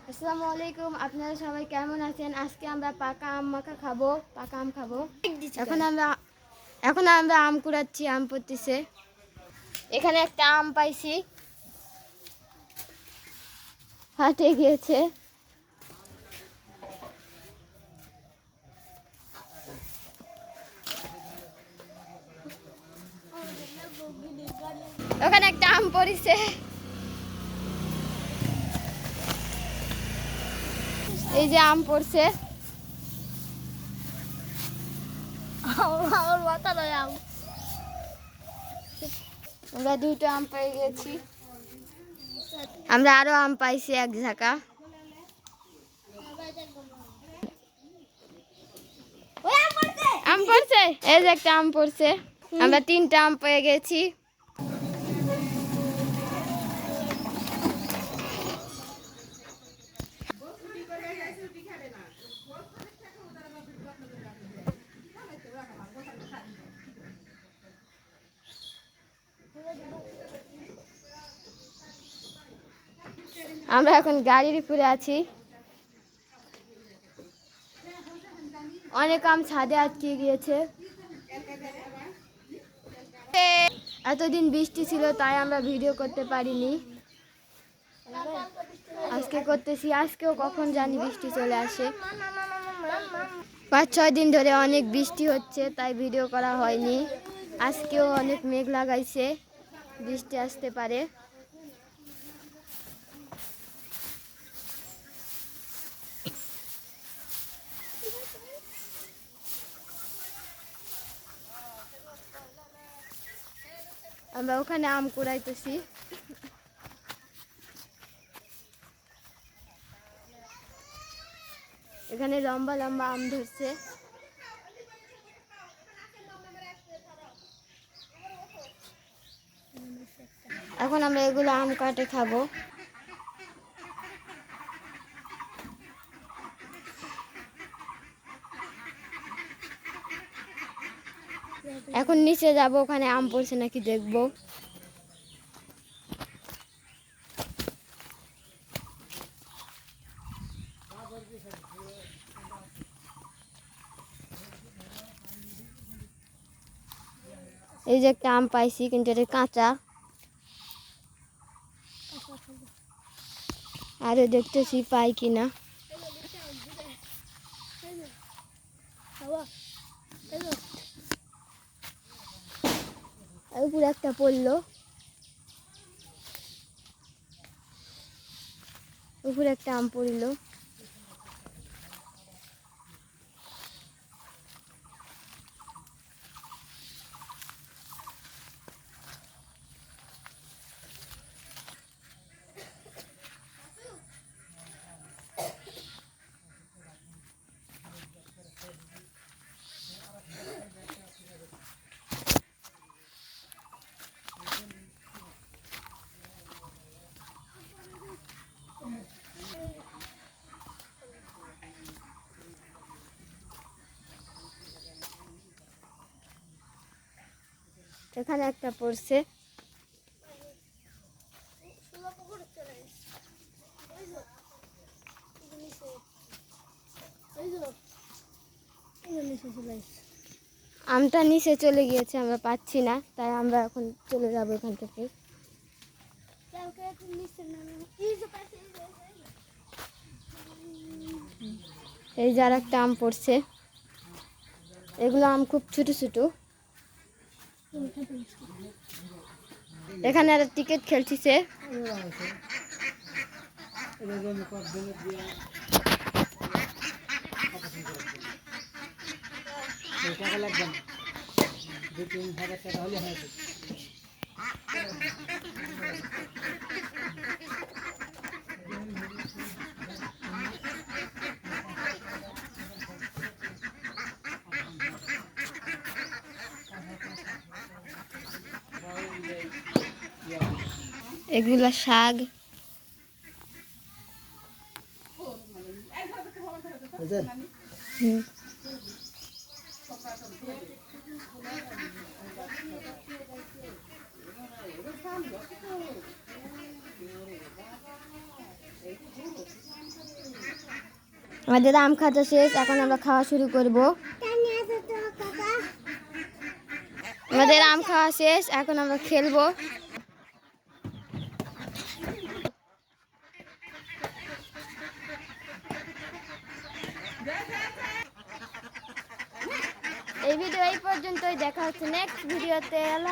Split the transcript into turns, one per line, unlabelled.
আসসালামু আলাইকুম, আপনারা সবাই কেমন আছেন? আজকে আমরা পাকা আম মাখা খাবো, পাকা আম খাবো। এখন আমরা আম কুড়াচ্ছি, আম পড়তেছে। এখানে একটা আম পাইছি, ফাটে গিয়েছে। ওখানে একটা আম পড়েছে। এই যে আম পড়ছে। আমরা দুটো আম পেয়ে গেছি। আমরা আরো আম পাইছি এক ঝাঁকা। আম পড়ছে, এই যে একটা আম পড়ছে। আমরা 3টা আম পেয়ে গেছি। আমরা এখন গাড়ির উপরে আছি। অনেক আম ছাদে আটকে গিয়েছে। এতদিন বৃষ্টি ছিল তাই আমরা ভিডিও করতে পারিনি। আজকে করতেছি, আজকেও কখন জানি বৃষ্টি চলে আসে। 5-6 দিন ধরে অনেক বৃষ্টি হচ্ছে তাই ভিডিও করা হয়নি। আজকেও অনেক মেঘ লাগাইছে, বৃষ্টি আসতে পারে। আমরা ওখানে আম কুড়াইতেছি। এখানে লম্বা লম্বা আম ধরছে। এখন আমরা এগুলো আম কাটে খাবো। এখন নিচে যাব, ওখানে আম পড়ছে নাকি দেখবো। এই যে একটা আম পাইছি, কিন্তু এটা কাঁচা। আরো দেখতেছি পাই কিনা। উপরে একটা পড়লো, উপরে একটা আম পড়লো। এখানে একটা পড়ছে। আমটা নিচে চলে গিয়েছে, আমরা পাচ্ছি না, তাই আমরা এখন চলে যাবো এখান থেকে। এই যে আর একটা আম পড়ছে। এগুলো আম খুব ছোট ছোট। এখানে একটা টিকিট খেলছে। এগুলা শাক। আমাদের আম খাওয়া শেষ, এখন আমরা খাওয়া শুরু করব। আমাদের আম খাওয়া শেষ, এখন আমরা খেলবো। এই ভিডিও এই পর্যন্তই, দেখা হচ্ছে নেক্সট ভিডিওতে। আল্লাহ।